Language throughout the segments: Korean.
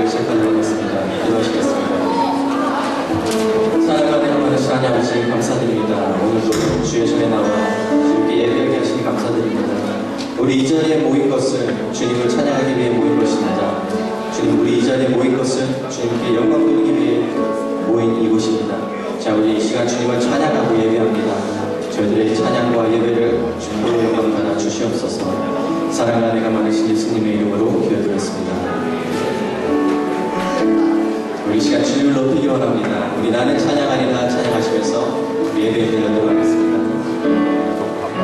예배를 시작하도록 하겠습니다. 기도하시겠습니다. 사랑하는 하나님 아버지 감사드립니다. 오늘도 주의 전에 나와 이렇게 예배하게 하시니 감사드립니다. 우리 이 자리에 모인 것은 주님을 찬양하기 위해 모인 것입니다. 주님, 우리 이 자리에 모인 것은 주님께 영광 돌리기 위해 모인 이곳입니다. 자, 우리 이 시간 주님을 찬양하고 예배합니다. 저희들의 찬양과 예배를 주님으로 영광 받아 주시옵소서. 사랑과 은혜가 많으신 예수님의 이름으로 기도드렸습니다. 우리 이 시간 주님을 높이기 원합니다. 우리 나는 찬양하리라 찬양하시면서 우리 예배에 드리도록 하겠습니다. 찬양하리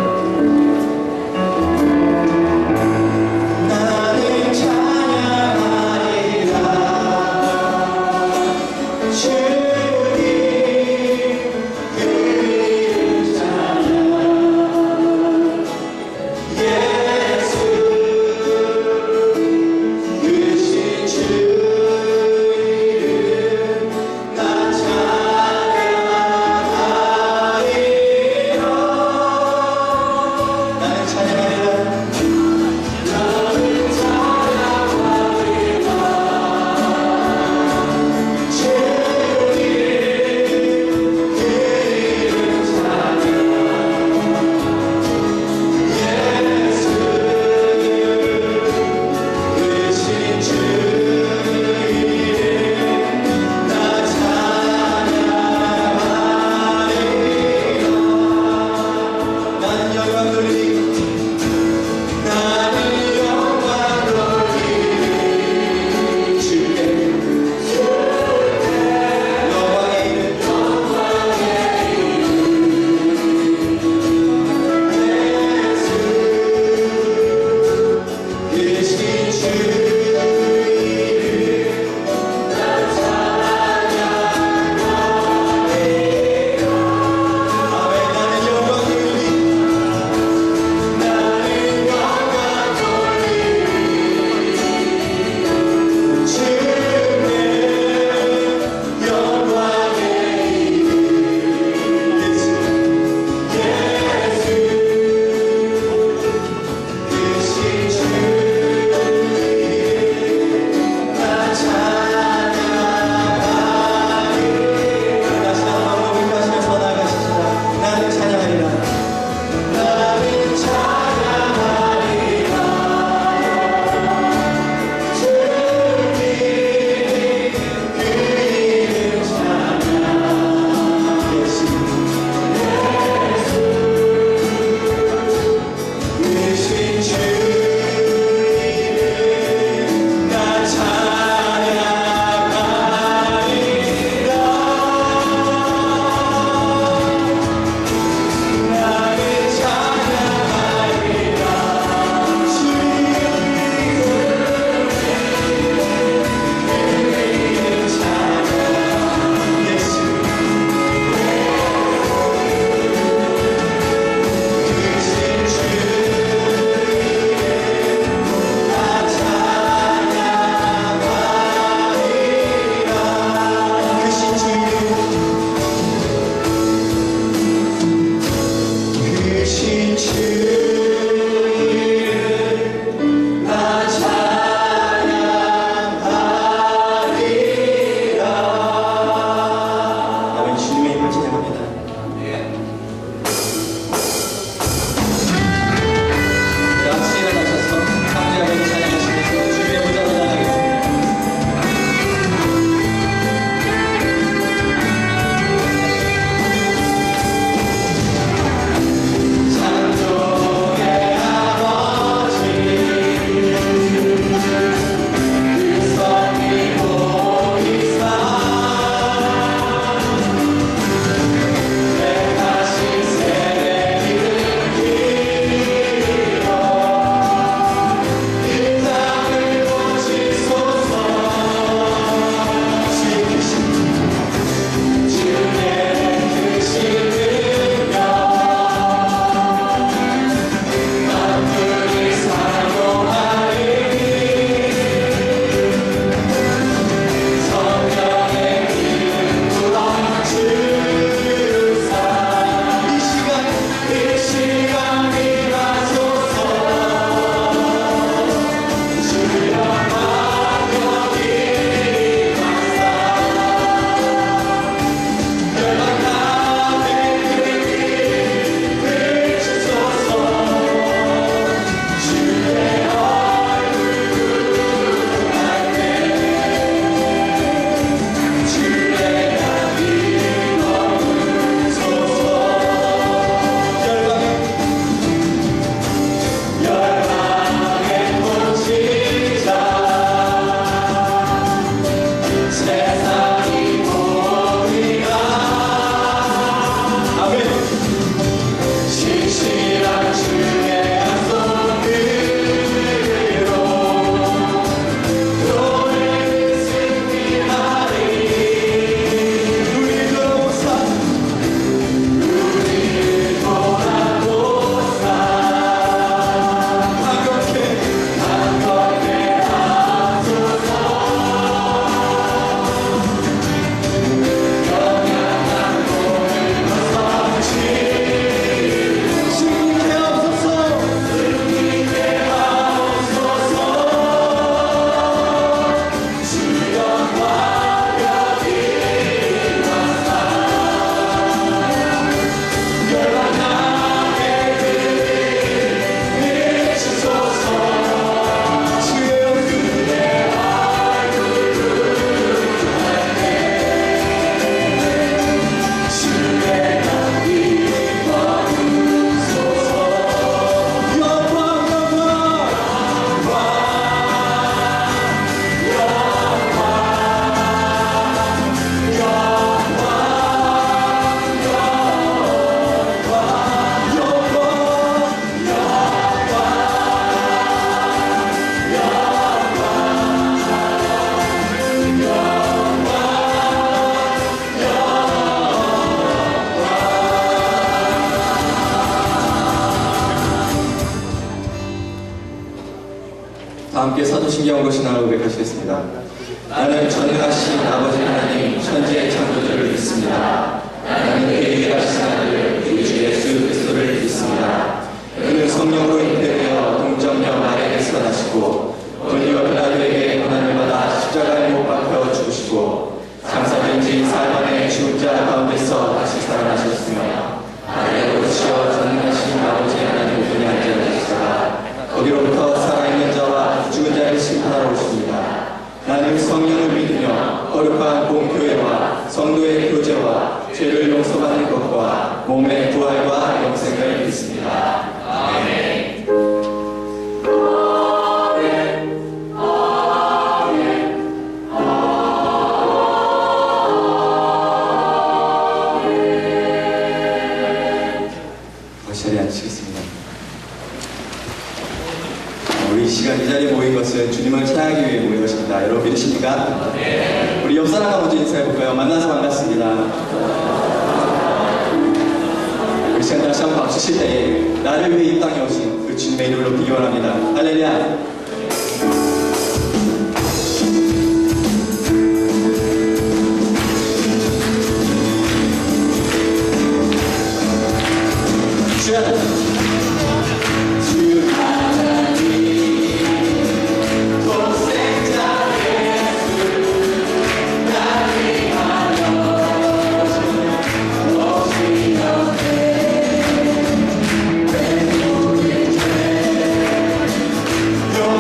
다 함께 사도신경 것이나라고 고백하시겠습니다. 나는 전능하신 아버지 하나님 천지의 창조주를 믿습니다. 나는 그의 일하신 아들 우리 주 예수 그리스도를 믿습니다. 그는 성령으로 잉태되어 동정녀 마리아에서 나시고 본디오 빌라도에게 고난을 받아 십자가에 못 박혀 죽으시고 장사된 지 사흘 만에 죽은 자 가운데서 다시 살아나셨으며 하늘에 오시어 전능하신 아버지 하나님 분이 앉아 계시다가 거기로부터 살아있는 자와 죽은 자를 심판하러 오십니다. 나는 성령을 믿으며 거룩한 공교회와 성도의 교제와 죄를 용서받는 것과 몸의 부활과 영생을 믿습니다. 아멘. 자리에 앉으시겠습니다. 우리 이 시간 이 자리에 모인 것은 주님을 찬양하기 위해 모인 것입니다. 여러분 믿으십니까? 네. 우리 옆 사람과 먼저 인사해볼까요? 만나서 반갑습니다. 우리 시간 다시 한번 박수 칠 때에 나를 위해 이 땅에 오신 그 주님의 이름을 높이기 원합니다. 할렐루야. 너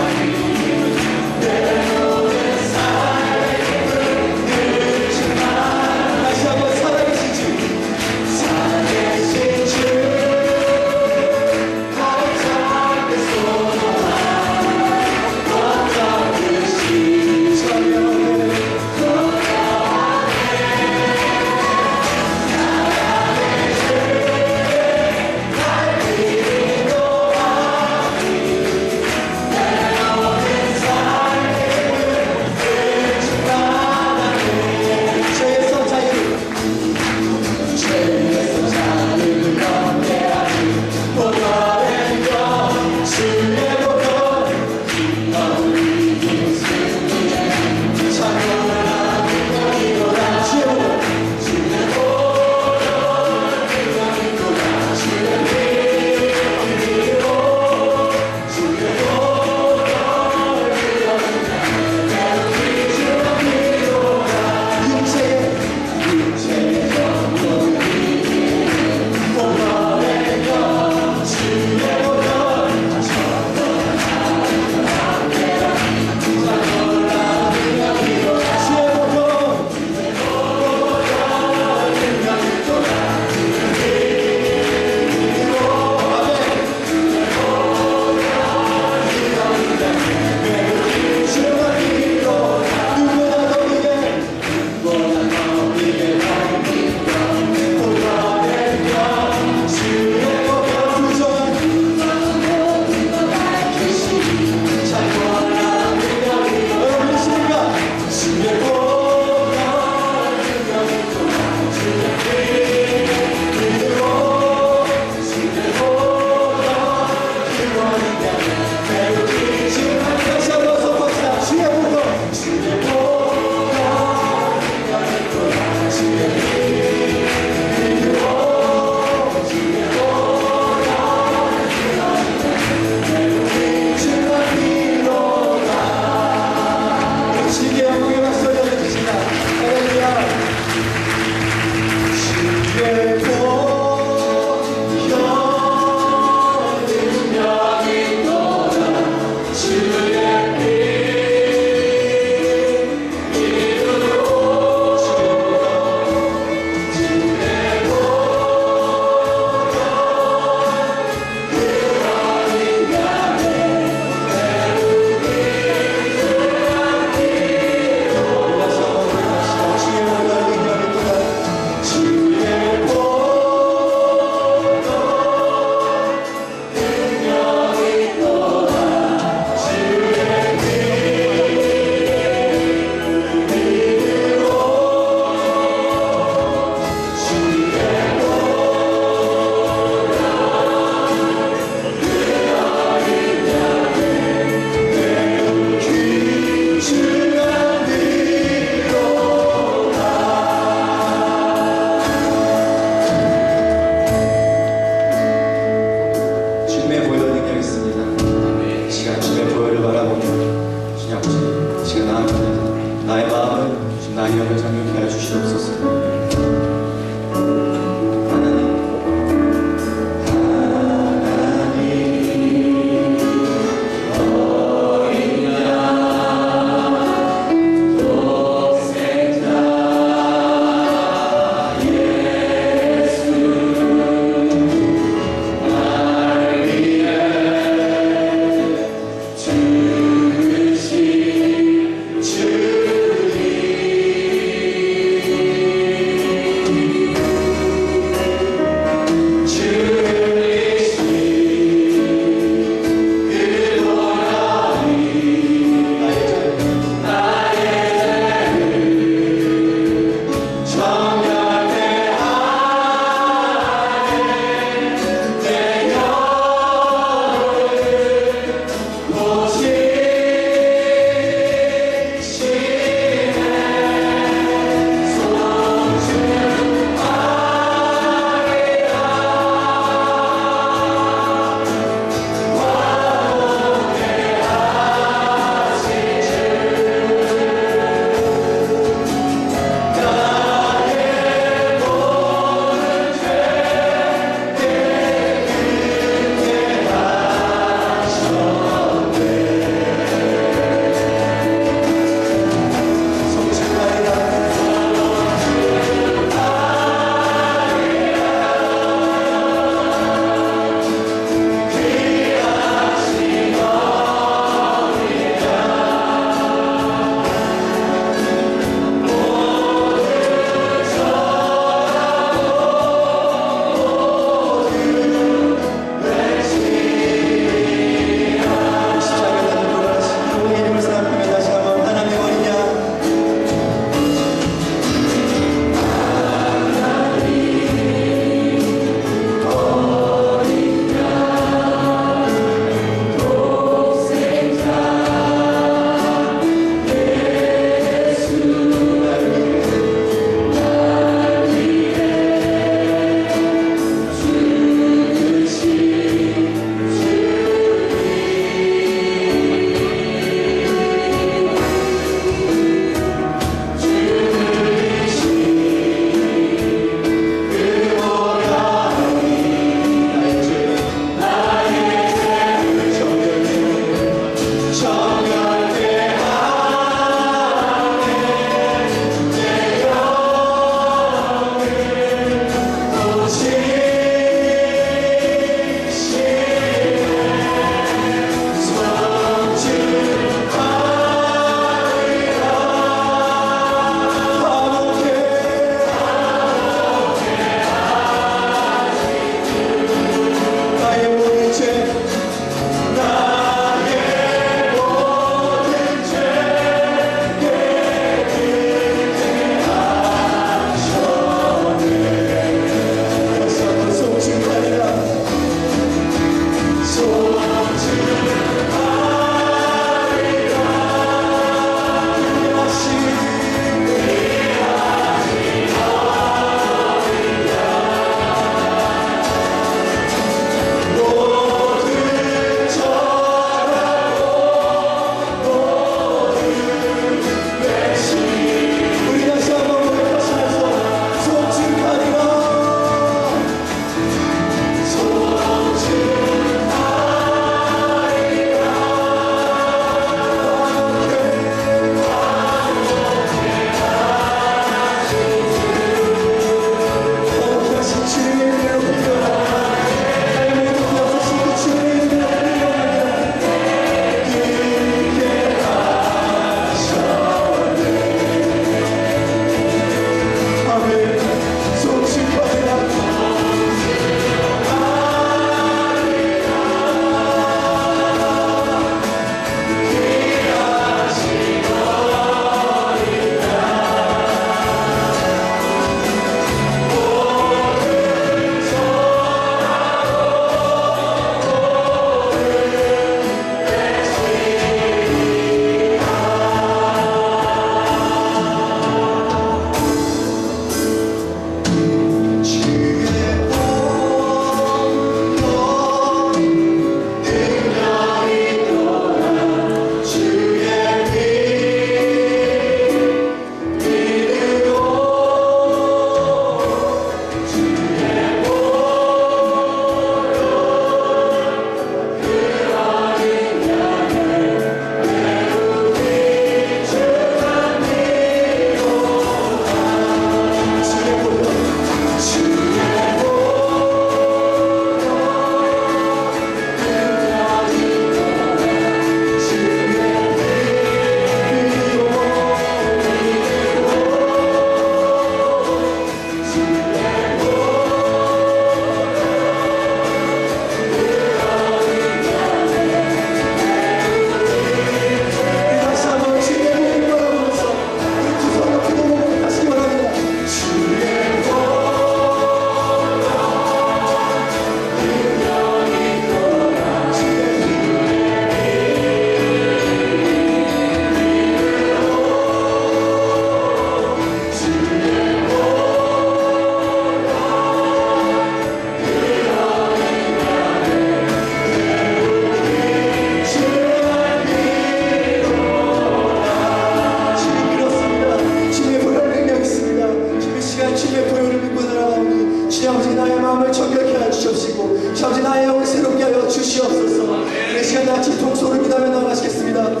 보혈을 믿고 살아가오니 주님 아버지 나의 마음을 정결케 하여 주시옵시고 주 아버지 나의 영을 새롭게 하여 주시옵소서. 이 시간 같이 통소를 믿으며 나가시겠습니다.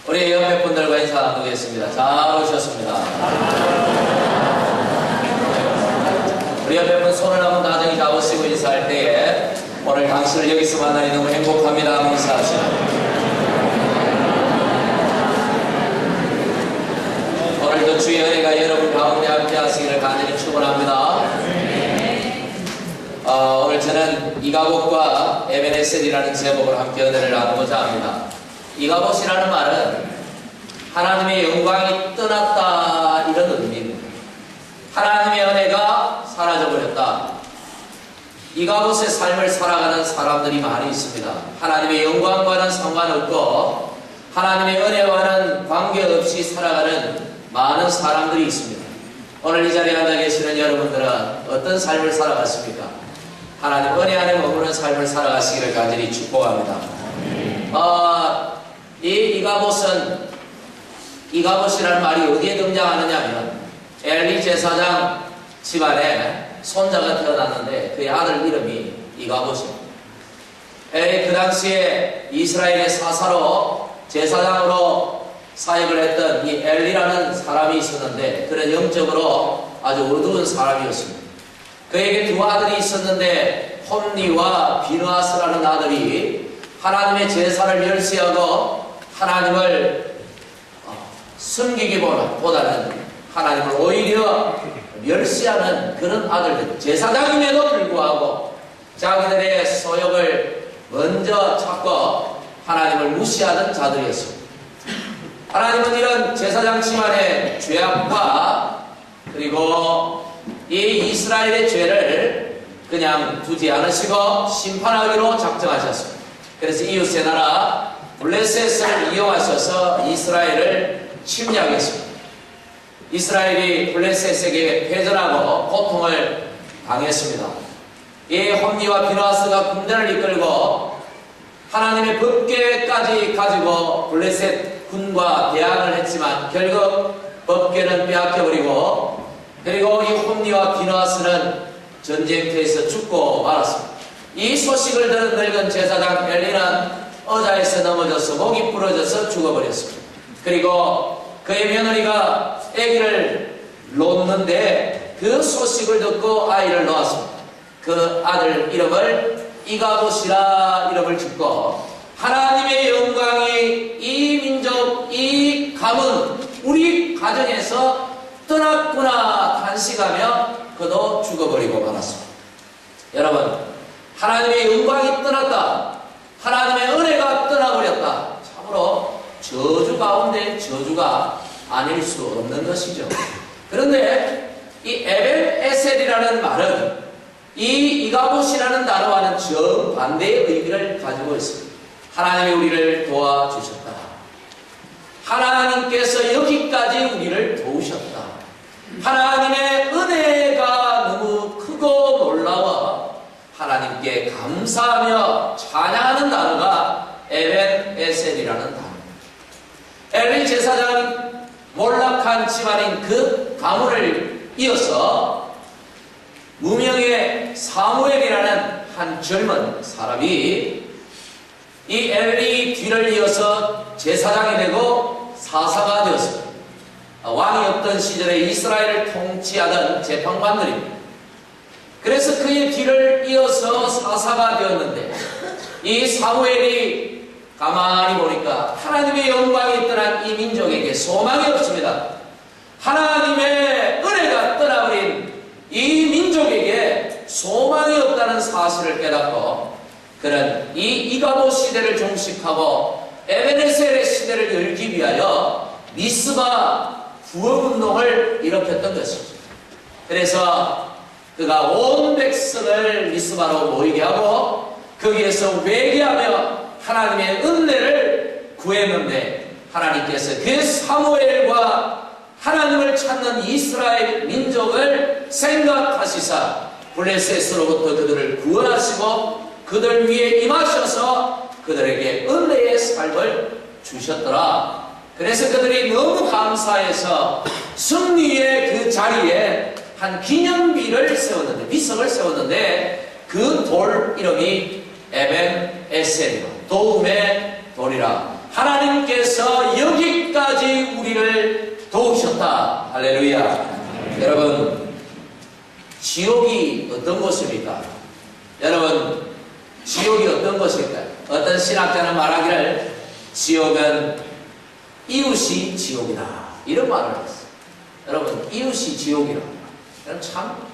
우리 옆에 분들과 인사 나누겠습니다. 잘 오셨습니다. 우리 옆에 분 손을 한번 다정히 잡으시고 인사할 때에 오늘 당신을 여기서 만나니 너무 행복합니다 하고 인사하시고, 오늘도 주의 은혜가 여러분 가운데 함께 하시기를 간절히 축원합니다. 오늘 저는 이가봇과 에벤에셀이라는 제목으로 함께 은혜를 나누고자 합니다. 이가봇이라는 말은 하나님의 영광이 떠났다 이런 의미입니다. 하나님의 은혜가 사라져버렸다. 이가봇의 삶을 살아가는 사람들이 많이 있습니다. 하나님의 영광과는 상관없고 하나님의 은혜와는 관계없이 살아가는 많은 사람들이 있습니다. 오늘 이 자리에 앉아 계시는 여러분들은 어떤 삶을 살아갔습니까? 하나님 은혜 안에 머무는 삶을 살아가시기를 간절히 축복합니다. 이가봇이라는 말이 어디에 등장하느냐 하면 엘리 제사장 집안에 손자가 태어났는데 그의 아들 이름이 이가봇입니다. 그 당시에 이스라엘의 사사로 제사장으로 사역을 했던 이 엘리라는 사람이 있었는데 그는 영적으로 아주 어두운 사람이었습니다. 그에게 두 아들이 있었는데 홈니와 비느하스라는 아들이 하나님의 제사를 멸시하고 하나님을 숨기기보다는 하나님을 오히려 멸시하는 그런 아들들, 제사장임에도 불구하고 자기들의 소욕을 먼저 찾고 하나님을 무시하던 자들이었습니다. 하나님은 이런 제사장 집안의 죄악과 그리고 이 이스라엘의 죄를 그냥 두지 않으시고 심판하기로 작정하셨습니다. 그래서 이웃의 나라 블레셋을 이용하셔서 이스라엘을 침략했습니다. 이스라엘이 블레셋에게 패전하고 고통을 당했습니다. 이 홈니와 비느하스가 군대를 이끌고 하나님의 법궤까지 가지고 블레셋 군과 대항을 했지만 결국 법궤는 빼앗겨버리고 그리고 이 홈니와 비느하스는 전쟁터에서 죽고 말았습니다. 이 소식을 들은 늙은 제사장 엘리는 의자에서 넘어져서 목이 부러져서 죽어버렸습니다. 그리고 그의 며느리가 아기를 놓는데 그 소식을 듣고 아이를 낳았습니다. 그 아들 이름을 이가봇이라 이름을 짓고 하나님의 영광이 이 민족, 이 가문, 우리 가정에서 떠났구나 탄식하며 그도 죽어버리고 말았습니다. 여러분, 하나님의 영광이 떠났다, 하나님의 은혜가 떠나버렸다, 참으로 저주 가운데 저주가 아닐 수 없는 것이죠. 그런데 이 에벤에셀이라는 말은 이 이가봇이라는 단어와는 정반대의 의미를 가지고 있습니다. 하나님이 우리를 도와주셨다. 하나님께서 여기까지 우리를 도우셨다. 하나님의 은혜가 너무 크고 놀라워 하나님께 감사하며 찬양하는 단어가 에벤에셀이라는 단어입니다. 엘리 제사장이 몰락한 집안인 그 가문을 이어서 무명의 사무엘이라는 한 젊은 사람이 이 엘리 뒤를 이어서 제사장이 되고 사사가 되었습니다. 왕이 없던 시절에 이스라엘을 통치하던 재판관들입니다. 그래서 그의 뒤를 이어서 사사가 되었는데 이 사무엘이 가만히 보니까 하나님의 영광이 떠난 이 민족에게 소망이 없습니다. 하나님의 은혜가 떠나버린 이 민족에게 소망이 없다는 사실을 깨닫고 그는 이 이가봇 시대를 종식하고 에벤에셀의 시대를 열기 위하여 미스바 구원운동을 일으켰던 것입니다. 그래서 그가 온 백성을 미스바로 모이게 하고 거기에서 회개하며 하나님의 은혜를 구했는데 하나님께서 그 사무엘과 하나님을 찾는 이스라엘 민족을 생각하시사 블레셋으로부터 그들을 구원하시고 그들 위에 임하셔서 그들에게 은혜의 삶을 주셨더라. 그래서 그들이 너무 감사해서 승리의 그 자리에 한 기념비를 세웠는데, 비석을 세웠는데, 그 돌 이름이 에벤 에셀이라, 도움의 돌이라. 하나님께서 여기까지 우리를 도우셨다. 할렐루야. 여러분, 지옥이 어떤 곳입니까? 여러분, 지옥이 어떤 것일까요? 어떤 신학자는 말하기를 지옥은 이웃이 지옥이다, 이런 말을 했어요. 여러분, 이웃이 지옥이라. 여러분, 참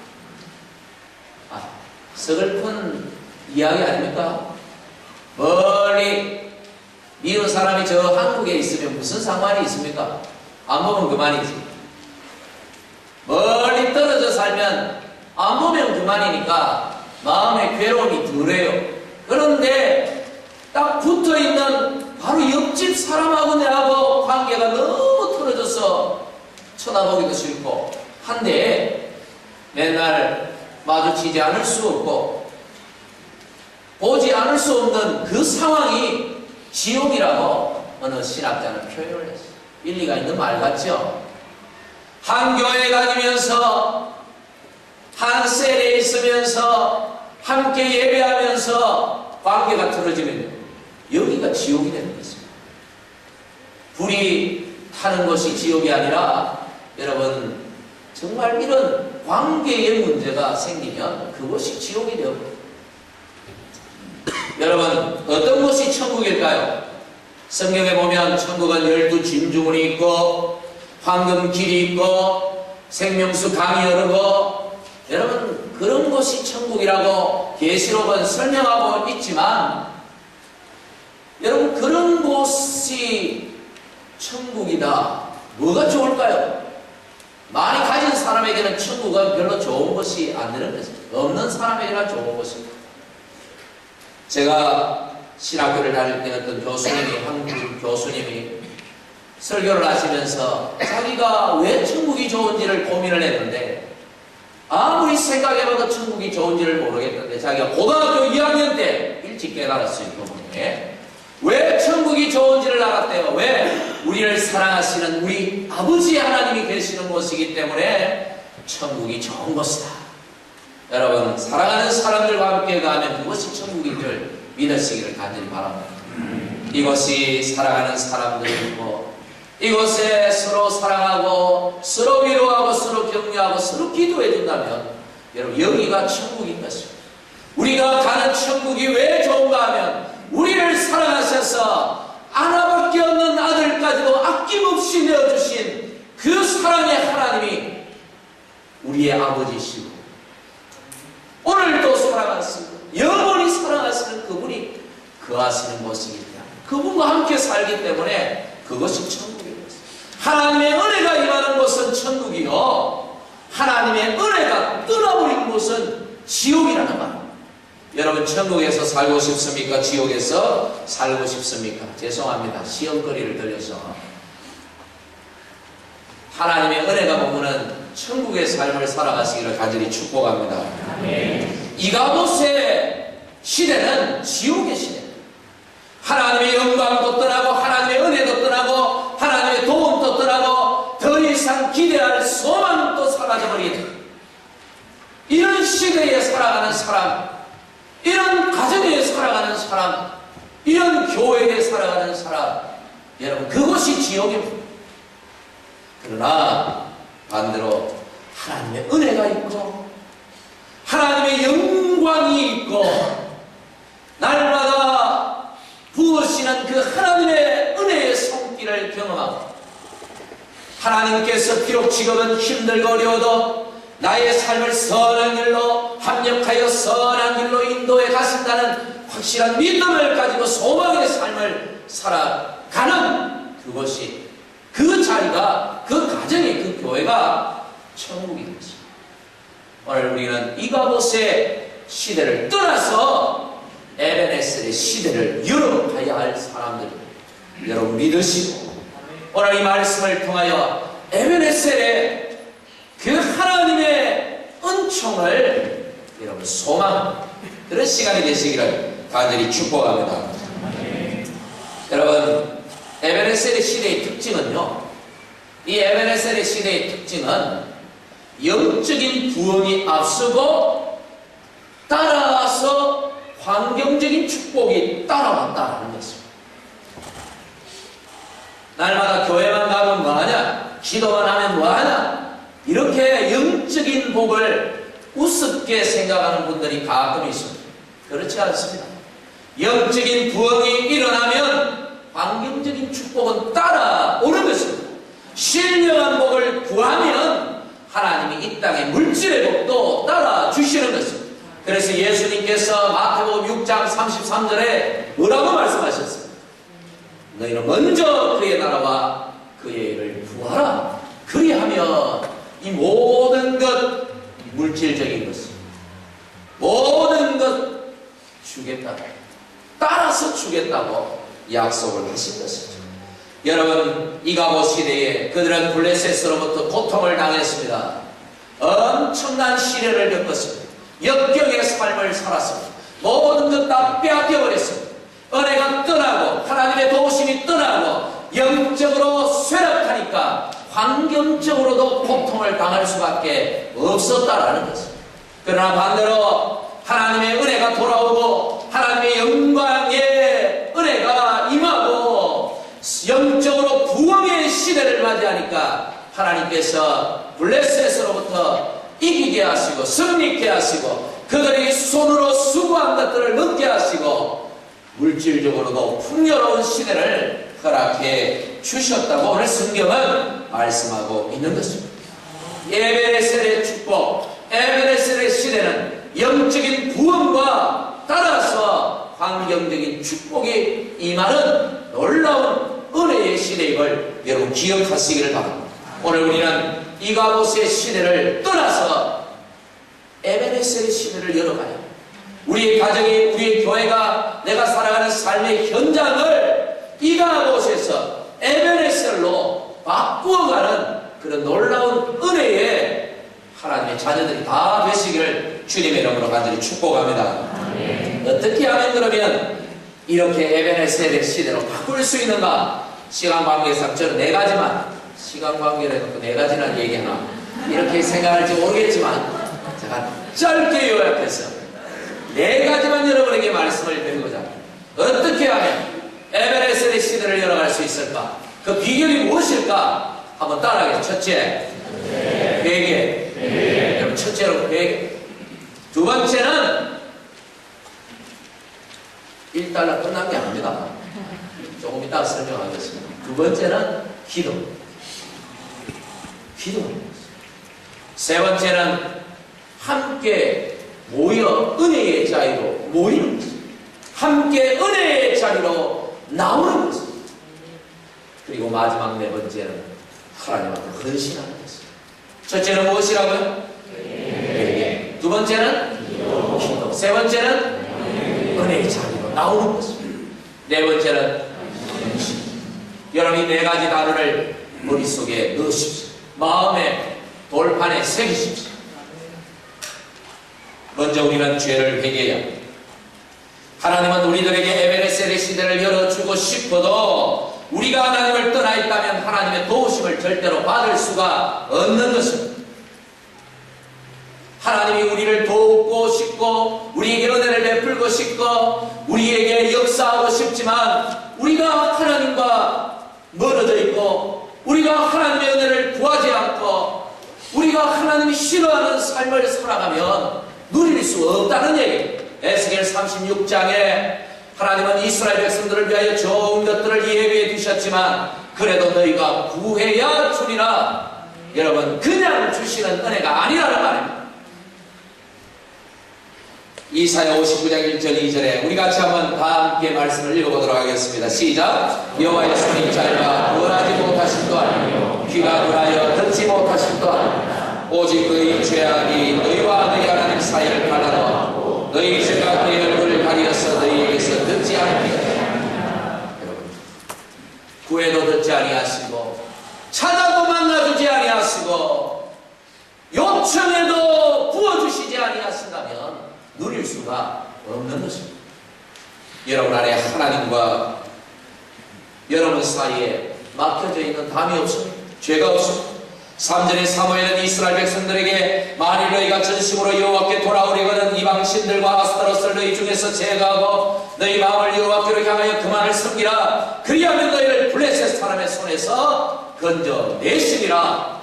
서글픈 이야기 아닙니까? 멀리 미운 사람이 저 한국에 있으면 무슨 상관이 있습니까? 안 보면 그만이지. 멀리 떨어져 살면 안 보면 그만이니까 마음의 괴로움이 덜해요. 그런데 딱 붙어있는 바로 옆집 사람하고 내하고 관계가 너무 틀어져서 쳐다보기도 싫고 한데 맨날 마주치지 않을 수 없고 보지 않을 수 없는 그 상황이 지옥이라고 어느 신학자는 표현을 했어요. 일리가 있는 말 같죠? 한 교회 다니면서 한 셀에 있으면서 함께 예배하면서 관계가 틀어지면 여기가 지옥이 되는 것입니다. 불이 타는 것이 지옥이 아니라 여러분, 정말 이런 관계의 문제가 생기면 그것이 지옥이 되어버려요. 여러분, 어떤 것이 천국일까요? 성경에 보면 천국은 12진주문이 있고 황금길이 있고 생명수 강이 흐르고, 여러분, 그런 것이 천국이라고 계시록은 설명하고 있지만, 여러분, 그런 곳이 천국이다. 뭐가 좋을까요? 많이 가진 사람에게는 천국은 별로 좋은 것이 안 되는 것입니다. 없는 사람에게는 좋은 것입니다. 제가 신학교를 다닐 때 어떤 교수님이, 한국 교수님이 설교를 하시면서 자기가 왜 천국이 좋은지를 고민을 했는데, 아무리 생각해봐도 천국이 좋은지를 모르겠는데 자기가 고등학교 2학년 때 일찍 깨달았어요. 왜 천국이 좋은지를 알았대요. 왜? 우리를 사랑하시는 우리 아버지 하나님이 계시는 곳이기 때문에 천국이 좋은 곳이다. 여러분, 사랑하는 사람들과 함께 가면 그것이 천국인 줄 믿으시기를 간절히 바랍니다. 이곳이 사랑하는 사람들이고, 이곳에 서로 사랑하고 서로 위로하고 서로 격려하고 서로 기도해 준다면 여러분, 여기가 천국인 것입니다. 우리가 가는 천국이 왜 좋은가 하면 우리를 사랑하셔서 하나밖에 없는 아들까지도 아낌없이 내어주신 그 사랑의 하나님이 우리의 아버지시고 오늘도 사랑하시고 영원히 사랑하시는 그분이 거하시는 곳이기 때문에, 그분과 함께 살기 때문에 그것이 천국입니다. 하나님의 은혜가 임하는 곳은 천국이요, 하나님의 은혜가 떠나버린 곳은 지옥이라는 말. 여러분, 천국에서 살고 싶습니까? 지옥에서 살고 싶습니까? 죄송합니다. 시험거리를 들려서 하나님의 은혜가 머무는 천국의 삶을 살아가시기를 간절히 축복합니다. 이가봇의 시대는 지옥의 시대입니다. 하나님의 영광도 떠나고 하나님의 은혜도 떠나고 하나님의 도움도 떠나고 더 이상 기대할 소망도 사라져버린 이런 시대에 살아가는 사람, 이런 가정에 살아가는 사람, 이런 교회에 살아가는 사람, 여러분, 그것이 지옥입니다. 그러나 반대로 하나님의 은혜가 있고 하나님의 영광이 있고 날마다 부으시는 그 하나님의 은혜의 손길을 경험하고, 하나님께서 비록 지금은 힘들고 어려워도 나의 삶을 선한 길로 합력하여 선한 길로 인도해 가신다는 확실한 믿음을 가지고 소망의 삶을 살아가는 그것이, 그 자리가, 그 가정이, 그 교회가 천국인 것입니다. 오늘 우리는 이가봇의 시대를 떠나서 에벤에셀의 시대를 열어가야 할 사람들입니다. 여러분, 믿으시고 오늘 이 말씀을 통하여 에벤에셀의 그 하나님의 은총을 여러분 소망하는 그런 시간이 되시기를 간절히 축복합니다. 여러분, 에벤에셀의 시대의 특징은요, 이 에벤에셀의 시대의 특징은 영적인 부흥이 앞서고 따라서 환경적인 축복이 따라왔다는 것입니다. 날마다 교회만 가면 뭐하냐? 기도만 하면 뭐하냐? 이렇게 영적인 복을 우습게 생각하는 분들이 가끔 있습니다. 그렇지 않습니다. 영적인 부흥이 일어나면 환경적인 축복은 따라오는 것입니다. 신령한 복을 구하면 하나님이 이 땅에 물질의 복도 따라주시는 것입니다. 그래서 예수님께서 마태복음 6장 33절에 뭐라고 말씀하셨습니까? 너희는 먼저 그의 나라와 그의 일을 구하라. 그리하면 이 모든 것, 물질적인 것, 모든 것 주겠다, 따라서 주겠다고 약속을 하신 것이죠. 여러분, 이가보 시대에 그들은 블레셋으로부터 고통을 당했습니다. 엄청난 시련을 겪었습니다. 역경의 삶을 살았습니다. 모든 것 다 빼앗겨버렸습니다. 은혜가 떠나고 하나님의 도우심이 떠나고 영적으로 쇠락하니까 환경적으로도 고통을 당할 수밖에 없었다라는 것입니다. 그러나 반대로 하나님의 은혜가 돌아오고 하나님의 영광의 은혜가 임하고 영적으로 부흥의 시대를 맞이하니까 하나님께서 블레셋으로부터 이기게 하시고 승리케 하시고 그들이 손으로 수고한 것들을 넣게 하시고 물질적으로도 풍요로운 시대를 허락해 주셨다고 오늘 성경은 말씀하고 있는 것입니다. 에베네셀의 축복, 에베네셀의 시대는 영적인 부흥과 따라서 환경적인 축복이 임하는 놀라운 은혜의 시대임을 여러분 기억하시기를 바랍니다. 오늘 우리는 이가봇의 시대를 떠나서 에베네셀의 시대를 열어가야 우리의 가정이, 우리의 교회가, 내가 살아가는 삶의 현장을 이가봇에서 에베네셀로 바꾸어가는 그런 놀라운 은혜의 하나님의 자녀들이 다 되시기를 주님의 이름으로 간절히 축복합니다. 어떻게 하면 그러면 이렇게 에베네셀의 시대로 바꿀 수 있는가? 시간 관계상 저는 네 가지만, 시간 관계를 해놓고 네 가지나 얘기하나 이렇게 생각할지 모르겠지만 제가 짧게 요약해서 네 가지만 여러분에게 말씀을 드리고자 합니다. 어떻게 하면 에베네셀의 시대를 열어갈 수 있을까? 그 비결이 무엇일까? 한번 따라하겠습니다. 첫째, 회개. 여러분, 첫째로 회개. 두 번째는 1달러 끝난 게 아닙니다. 조금 이따가 설명하겠습니다. 두 번째는 기도. 세 번째는 함께 모여 은혜의 자리로 모이는 것입니다. 함께 은혜의 자리로 나오는 것입니다. 그리고 마지막 네 번째는 하나님한테 헌신하는 것입니다. 첫째는 무엇이라고요? 회개. 두 번째는 기도. 세 번째는 은혜의 자리로 나오는 것입니다. 네 번째는 헌신. 여러분 이 네 가지 단어를 머릿속에 넣으십시오. 마음의 돌판에 새기십시오. 먼저 우리는 죄를 회개해야 합니다. 하나님은 우리들에게 에베네셀의 시대를 열어주고 싶어도 우리가 하나님을 떠나 있다면 하나님의 도우심을 절대로 받을 수가 없는 것입니다. 하나님이 우리를 돕고 싶고 우리에게 은혜를 베풀고 싶고 우리에게 역사하고 싶지만 우리가 하나님과 멀어져 있고 우리가 하나님의 은혜를 구하지 않고 우리가 하나님이 싫어하는 삶을 살아가면 누릴 수 없다는 얘기입니다. 에스겔 36장에 하나님은 이스라엘 백성들을 위하여 좋은 것들을 예비해 두셨지만 그래도 너희가 구해야 주리라. 여러분 그냥 주시는 은혜가 아니라는 말입니다. 이사야 59장 1절 2절에 우리 같이 한번 다 함께 말씀을 읽어보도록 하겠습니다. 시작. 여호와의 손이 짧아 구원하지 못하신 도 아니요 귀가 둔하여 듣지 못하신 도 아니요 오직 너희 죄악이 너희와 너희 하나님 사이를 갈라놓아 너희 죄가 너희 얼굴을 가리어서 너희에게서 듣지 않게 여러분 구해도 듣지 아니하시고 찾아도 만나주지 아니하시고 요청해도 부어주시지 아니하신다면 누릴 수가 없는 것입니다. 여러분 안에 하나님과 여러분 사이에 막혀져 있는 담이 없습니다. 죄가 없습니다. 3절의 사무엘은 이스라엘 백성들에게 만일 너희가 전심으로 여호와께 돌아오려거든 이방신들과 아스타로스를 너희 중에서 제거하고 너희 마음을 여호와께로 향하여 그만을 섬기라. 그리하면 너희를 블레셋 사람의 손에서 건져내시리라.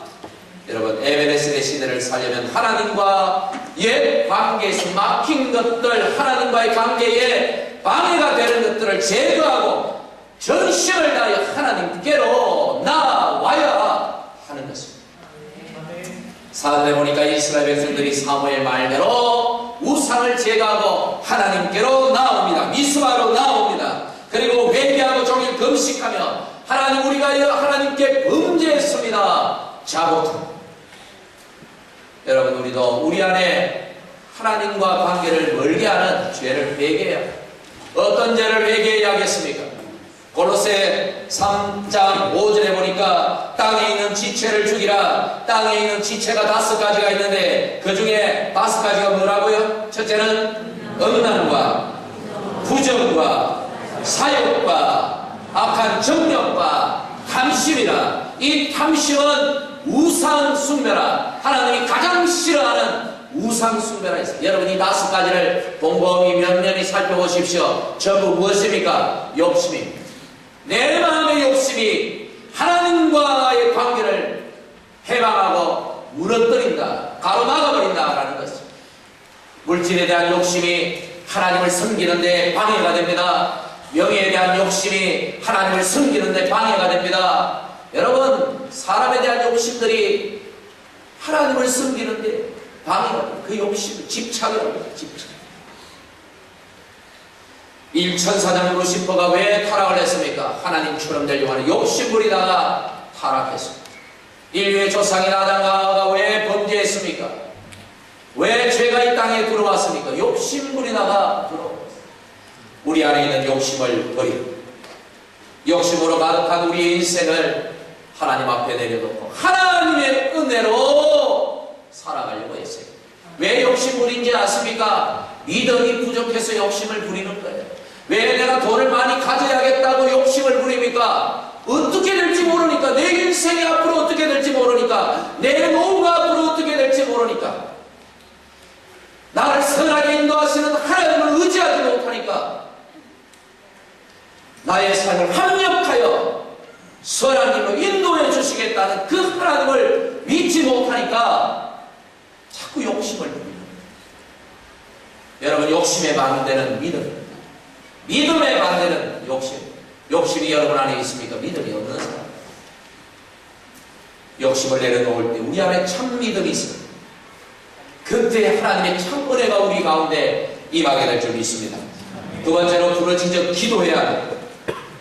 여러분, 에베네셀의 시대를 살려면 하나님과의 관계에서 막힌 것들, 하나님과의 관계에 방해가 되는 것들을 제거하고 전심을 다하여 하나님께로 나와야 하는 것입니다. 사전에 보니까 이스라엘 백성들이 사무엘 말대로 우상을 제거하고 하나님께로 나옵니다. 미스바로 나옵니다. 그리고 회개하고 종일 금식하며 하나님, 우리가 하나님께 범죄했습니다. 자복합니다. 여러분, 우리도 우리 안에 하나님과 관계를 멀게 하는 죄를 회개해야 합니다. 어떤 죄를 회개해야 하겠습니까? 골로새 3장 5절에 보니까 땅에 있는 지체를 죽이라. 땅에 있는 지체가 5가지가 있는데 그 중에 5가지가 뭐라고요? 첫째는 음란과 부정과 사욕과 악한 정욕과 탐심이라. 이 탐심은 우상 숭배라. 하나님이 가장 싫어하는 우상 숭배라 있어요. 여러분, 이 5가지를 곰곰이 면면히 살펴보십시오. 전부 무엇입니까? 욕심입니다. 내 마음의 욕심이 하나님과의 관계를 해방하고 무너뜨린다, 가로막아버린다라는 것입니다. 물질에 대한 욕심이 하나님을 섬기는 데 방해가 됩니다. 명예에 대한 욕심이 하나님을 섬기는 데 방해가 됩니다. 여러분, 사람에 대한 욕심들이 하나님을 섬기는 데 방해가 됩니다. 그 욕심, 집착이라고 합니다. 집착. 1천사장 루시퍼가 왜 타락을 했습니까? 하나님처럼 되려고 하는 욕심부리다가 타락했습니다. 인류의 조상인 아담과 하와가 왜 범죄했습니까? 왜 죄가 이 땅에 들어왔습니까? 욕심부리다가 들어왔습니다. 우리 안에 있는 욕심을 버리고 욕심으로 가득한 우리의 인생을 하나님 앞에 내려놓고 하나님의 은혜로 살아가려고 했어요. 왜 욕심부린지 아십니까? 믿음이 부족해서 욕심을 부리는 거예요. 왜 내가 돈을 많이 가져야겠다고 욕심을 부립니까? 어떻게 될지 모르니까, 내 인생이 앞으로 어떻게 될지 모르니까, 내 노후가 앞으로 어떻게 될지 모르니까, 나를 선하게 인도하시는 하나님을 의지하지 못하니까, 나의 삶을 합력하여 선한 길로 인도해 주시겠다는 그 하나님을 믿지 못하니까 자꾸 욕심을 부립니다. 여러분, 욕심에 반대는 믿음, 믿음에 반대는 욕심. 욕심이 여러분 안에 있습니까? 믿음이 없는 사람. 욕심을 내려놓을 때 우리 안에 참 믿음이 있습니다. 그때 하나님의 참 은혜가 우리 가운데 임하게 될 줄 믿습니다. 두 번째로 부르짖어 기도해야 합니다.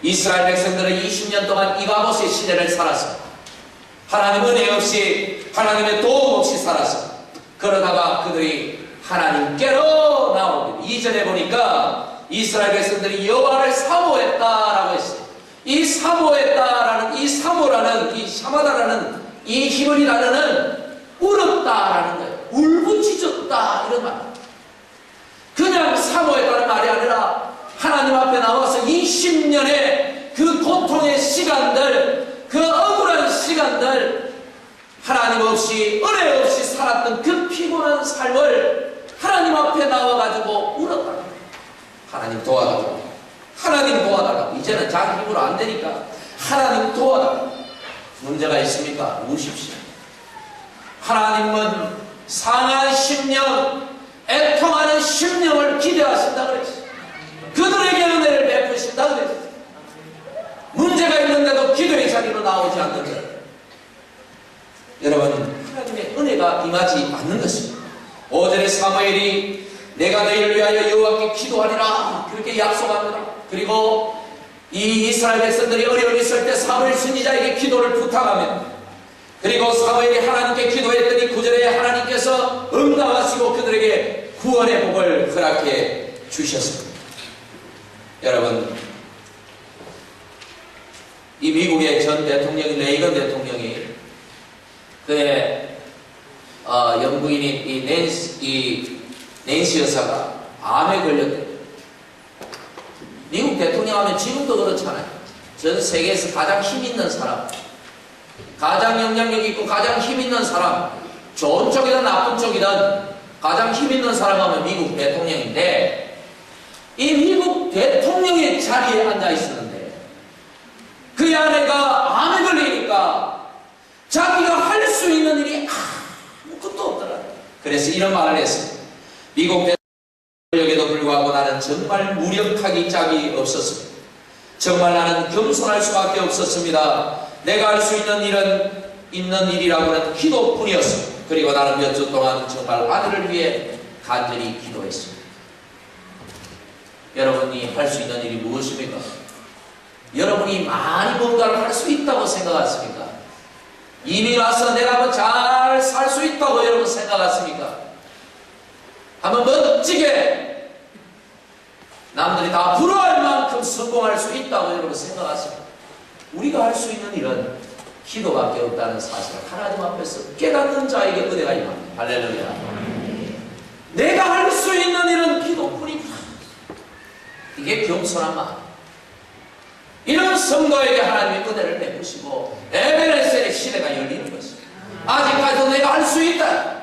이스라엘 백성들은 20년 동안 이가봇의 시대를 살았습니다. 하나님 은혜 없이, 하나님의 도움 없이 살았습니다. 그러다가 그들이 하나님께로 나옵니다. 이전에 보니까 이스라엘 백성들이 여호와를 사모했다라고 했어요. 이 사모했다라는, 이 사모라는, 이 샤마다라는 이 히브리 단어는 울었다라는 거예요. 울부짖었다 이런 말. 그냥 사모했다는 말이 아니라 하나님 앞에 나와서 20년의 그 고통의 시간들, 그 억울한 시간들, 하나님 없이, 은혜 없이 살았던 그 피곤한 삶을 하나님 앞에 나와가지고 울었다. 하나님 도와달라고. 하나님 도와달라고. 이제는 자기 힘으로 안 되니까 하나님 도와달라고. 문제가 있습니까? 우십시오. 하나님은 상한 심령, 애통하는 심령을 기대하신다 그랬어요. 그들에게 은혜를 베푸신다 그랬어요. 문제가 있는데도 기도의 자리로 나오지 않는다. 여러분, 하나님의 은혜가 임하지 않는 것입니다. 5절에 사무엘이 내가 너희를 위하여 여호와께 기도하리라 그렇게 약속합니다. 그리고 이 이스라엘 백성들이 어려움이 있을 때 사무엘 선지자에게 기도를 부탁합니다. 그리고 사무엘이 하나님께 기도했더니 9절에 하나님께서 응답하시고 그들에게 구원의 복을 허락해 주셨습니다. 여러분, 이 미국의 전 대통령인 레이건 대통령이 그의 영부인인 이 낸시 여사가 암에 걸렸대요. 미국 대통령 하면 지금도 그렇잖아요. 전 세계에서 가장 힘 있는 사람. 가장 영향력 있고 가장 힘 있는 사람, 좋은 쪽이든 나쁜 쪽이든 가장 힘 있는 사람 하면 미국 대통령인데, 이 미국 대통령의 자리에 앉아 있었는데 그의 아내가 암에 걸리니까 자기가 할 수 있는 일이 아무것도 없더라. 그래서 이런 말을 했습니다. 미국 대통령에도 불구하고 나는 정말 무력하기 짝이 없었습니다. 정말 나는 겸손할 수밖에 없었습니다. 내가 할 수 있는 일이라고는 기도뿐이었습니다. 그리고 나는 몇 주 동안 정말 아들을 위해 간절히 기도했습니다. 여러분이 할 수 있는 일이 무엇입니까? 여러분이 많이 뭔가를 할 수 있다고 생각하십니까? 이미 와서 내가 한번 잘 살 수 있다고 여러분 생각하십니까? 한번 멋지게 남들이 다 부러워할 만큼 성공할 수 있다고 여러분 생각하십니까? 우리가 할 수 있는 일은 기도밖에 없다는 사실을 하나님 앞에서 깨닫는 자에게 은혜가 임합니다. 할렐루야. 내가 할 수 있는 일은 기도뿐이구나. 이게 겸손한 마음. 이런 성도에게 하나님의 은혜를 베푸시고 에베레셀의 시대가 열리는 것입니다. 아직까지도 내가 할 수 있다.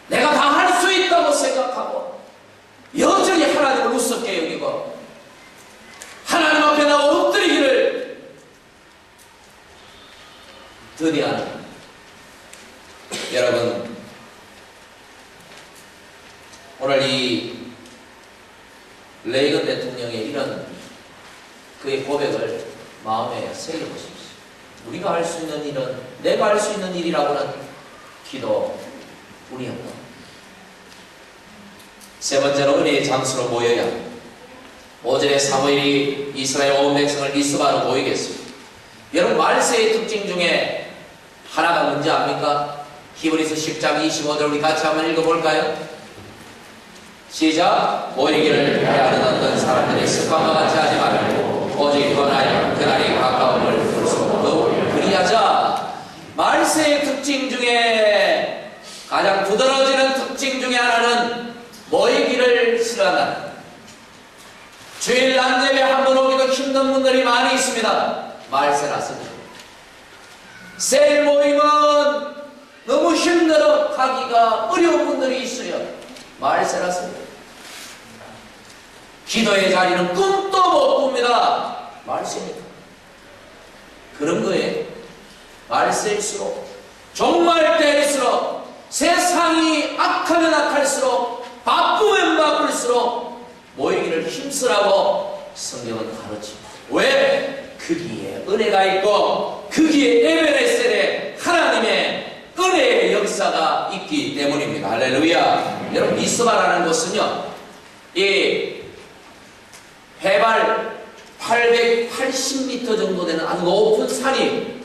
내가 다 할 수 있다고 생각하고 여전히 하나님을 우습게 여기고 하나님 앞에 나와 엎드리기를 드디어는 여러분, 오늘 이 레이건 대통령의 이런 그의 고백을 마음에 새겨보십시오. 우리가 할 수 있는 일은, 내가 할 수 있는 일이라고는 기도뿐이었다. 세 번째로 은혜의 장소로 모여야 합니다. 5절에 사무엘이 이스라엘 온 백성을 미스바로 모이게 했습니다. 여러분, 말세의 특징 중에 하나가 뭔지 압니까? 히브리서 10장 25절 우리 같이 한번 읽어볼까요? 시작. 모이기를 하는 어떤 사람들이 습관과 같이 하지 말고 오직 권하여 그날이 가까움을 더욱 그리하자. 말세의 특징 중에 가장 두드러지는 특징 중에 하나는 모이기를 싫어한다. 주일 낮 예배 한 번 오기도 힘든 분들이 많이 있습니다. 말세라습니다. 세일 모임은 너무 힘들어 가기가 어려운 분들이 있어요. 말세라습니다. 기도의 자리는 꿈도 못 꿉니다. 말세니까. 그런 거에 말세일수록, 종말 때일수록, 세상이 악하면 악할수록, 바쁘면 바쁠수록 모이기를 힘쓰라고 성경은 가르칩니다. 왜? 거기에 은혜가 있고 거기에 에베레셀에 하나님의 은혜의 역사가 있기 때문입니다. 할렐루야. 여러분, 미스바라는 곳은요, 이 해발 880m 정도 되는 아주 높은 산이,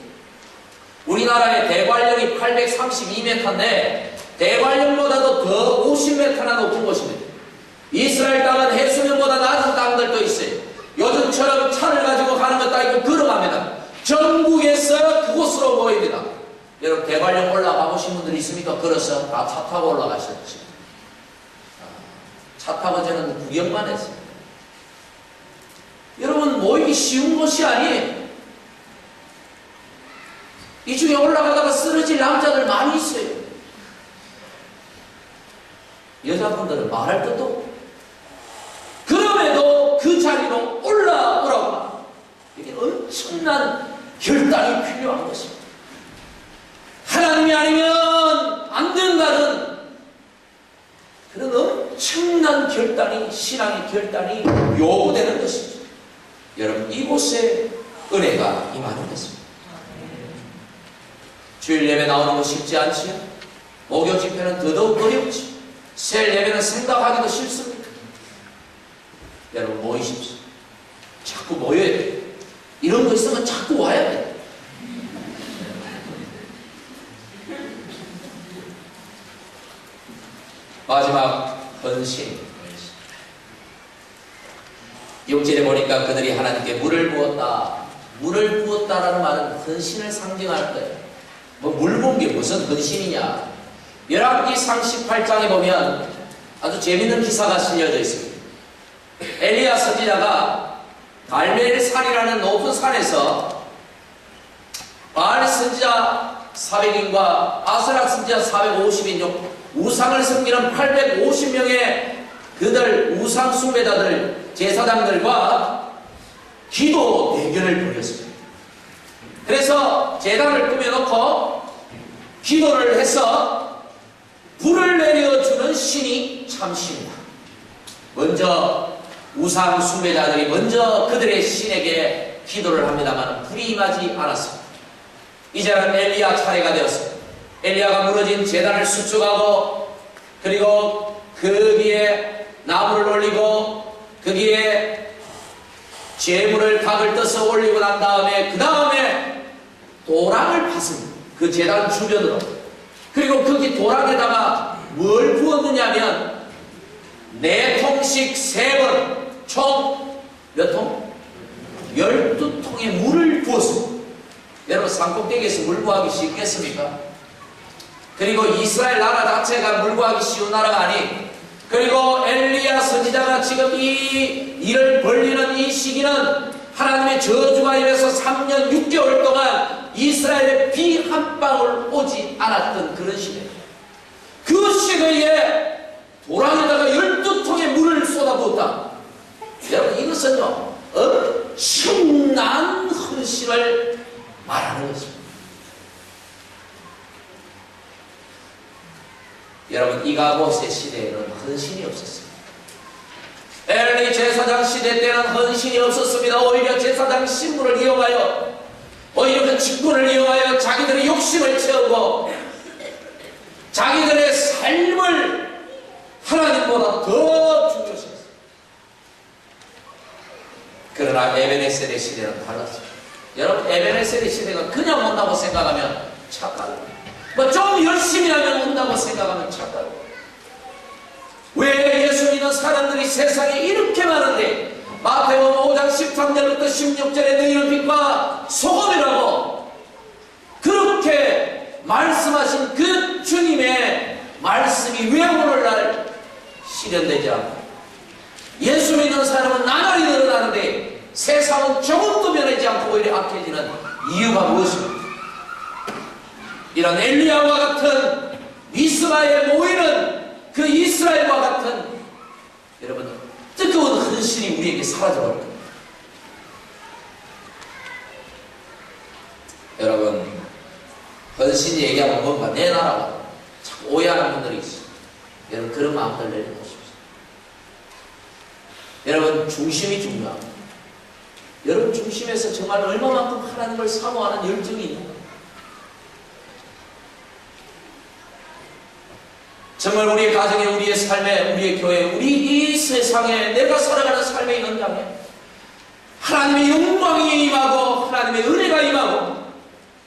우리나라의 대관령이 832m인데 대관령보다도 더 50m나 높은 곳입니다. 이스라엘 땅은 해수면보다 낮은 땅들도 있어요. 요즘처럼 차를 가지고 가는 것도 아니고 걸어갑니다. 전국에서 그곳으로 모입니다. 여러분, 대관령 올라가 보신 분들 있습니까? 걸어서 다 차 타고 올라가셨죠. 차 타고 저는 구경만 했습니다. 여러분, 모이기 쉬운 곳이 아니에요. 이 중에 올라가다가 쓰러질 남자들 많이 있어요. 여자분들은 말할 것도 없고, 그럼에도 그 자리로 올라오라고. 이게 엄청난 결단이 필요한 것입니다. 하나님이 아니면 안 된다는 그런 엄청난 결단이, 신앙의 결단이 요구되는 것입니다. 여러분, 이곳에 은혜가 임하는 것입니다. 주일 예배 나오는 거 쉽지 않지요? 목요 집회는 더더욱 어렵지. 새 예배는 생각하기도 싫습니다. 여러분, 모이십시오. 자꾸 모여야 돼요. 이런 거 있으면 자꾸 와야 돼요. 마지막 헌신. 6절에 보니까 그들이 하나님께 물을 부었다. 물을 부었다라는 말은 헌신을 상징하는 거예요. 뭐 물 부은 게 무슨 헌신이냐? 열왕기상 18장에 보면 아주 재밌는 기사가 실려져 있습니다. 엘리야 선지자가 갈멜산이라는 높은 산에서 바알 선지자 400인과 아스라 선지자 450인 중 우상을 섬기는 850명의 그들 우상 숭배자들 제사장들과 기도 대결을 벌였습니다. 그래서 제단을 꾸며놓고 기도를 해서 불을 내려주는 신이 참신이다. 먼저 우상 숭배자들이 먼저 그들의 신에게 기도를 합니다만 불이 임하지 않았습니다. 이제는 엘리야 차례가 되었습니다. 엘리야가 무너진 제단을 수축하고 그리고 거기에 나무를 올리고 거기에 제물을 닭을 떠서 올리고 난 다음에 그 다음에 도랑을 팠습니다. 그 제단 주변으로. 그리고 거기 도랑에다가 뭘 부었느냐면 4통씩 3번 총 몇 통? 12통의 물을 부었습니다. 여러분 산꼭대기에서 물 구하기 쉽겠습니까? 그리고 이스라엘 나라 자체가 물 구하기 쉬운 나라가 아니. 그리고 엘리야 선지자가 지금 이 일을 벌리는 이 시기는 하나님의 저주가 임해서 3년 6개월 동안 이스라엘에 비 한 방울 오지 않았던 그런 시대입니다. 그 시대에 도랑에다가 12통의 물을 쏟아부었다. 여러분 이것은요 엄청난 헌신을 말하는 것입니다. 여러분 이가봇의 시대에는 헌신이 없었습니다. 엘리 제사장 시대 때는 헌신이 없었습니다. 오히려 제사장 신분을 이용하여 오히려 그 직분을 이용하여 자기들의 욕심을 채우고 자기들의 삶을 하나님보다 더 중요시했습니다. 그러나 에벤에셀의 시대는 달랐습니다. 여러분 에벤에셀의 시대가 그냥 온다고 생각하면 착각입니다. 뭐 좀 열심히 하면 온다고 생각하면 착각입니다. 왜 예수 믿는 사람들이 세상에 이렇게 많은데 마태복음 5장 13절부터 16절에 너희는 빛과 소금이라고 그렇게 말씀하신 그 주님의 말씀이 왜 오늘날 실현되지 않고 예수 믿는 사람은 나날이 늘어나는데 세상은 조금도 변하지 않고 오히려 악해지는 이유가 무엇입니까? 이런 엘리야와 같은 미스바에 모이는 그 이스라엘과 같은 여러분 뜨거운 헌신이 우리에게 사라져버릴 겁니다. 여러분 헌신 얘기하면 뭔가 내 나라가 자꾸 오해하는 분들이 있어요. 여러분 그런 마음들 내려놓으십시오. 여러분 중심이 중요합니다. 여러분 중심에서 정말 얼마만큼 하나님을 사모하는 열정이 있는가. 정말 우리의 가정에, 우리의 삶에, 우리의 교회에, 우리 이 세상에 내가 살아가는 삶의 현장에 하나님의 영광이 임하고 하나님의 은혜가 임하고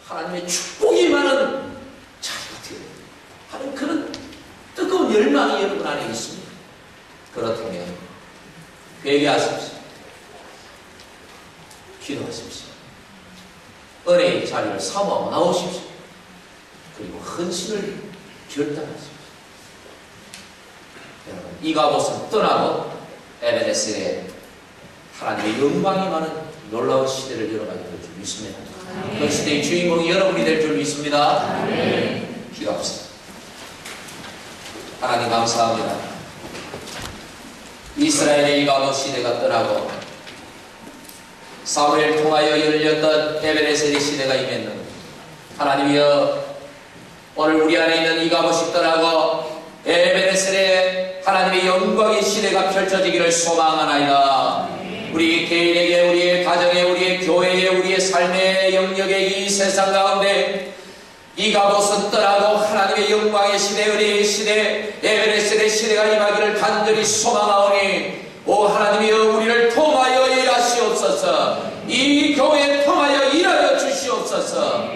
하나님의 축복이 임하는 자리가 되어야 하는 그런 뜨거운 열망이 여러분 안에 있습니다. 그렇다면 회개하십시오. 기도하십시오. 은혜의 자리를 사모하고 나오십시오. 그리고 헌신을 결단하십시오. 여러분 이가봇은 떠나고 에벤에셀에 하나님의 영광이 많은 놀라운 시대를 열어가게 될 줄 믿습니다. 그 시대의 주인공이 여러분이 될 줄 믿습니다. 기도합시다. 하나님 감사합니다. 이스라엘의 이가봇 시대가 떠나고 사무엘 통하여 열렸던 에벤에셀의 시대가 임했는데 하나님이여 오늘 우리 안에 있는 이가봇이 떠나고 에벤에셀의 하나님의 영광의 시대가 펼쳐지기를 소망하나이다. 우리 개인에게, 우리의 가정에, 우리의 교회에, 우리의 삶의 영역에 이 세상 가운데 이가봇은 떠나고 하나님의 영광의 시대, 은혜의 시대, 에벤에셀의 시대가 임하기를 간절히 소망하오니 오 하나님이여 우리를 통하여 일하시옵소서. 이 교회에 통하여 일하여 주시옵소서.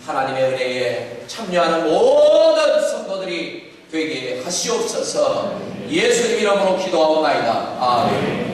하나님의 은혜에 참여하는 모든 성도들이 되게 하시옵소서. 예수님 이름으로 기도하옵나이다. 아멘.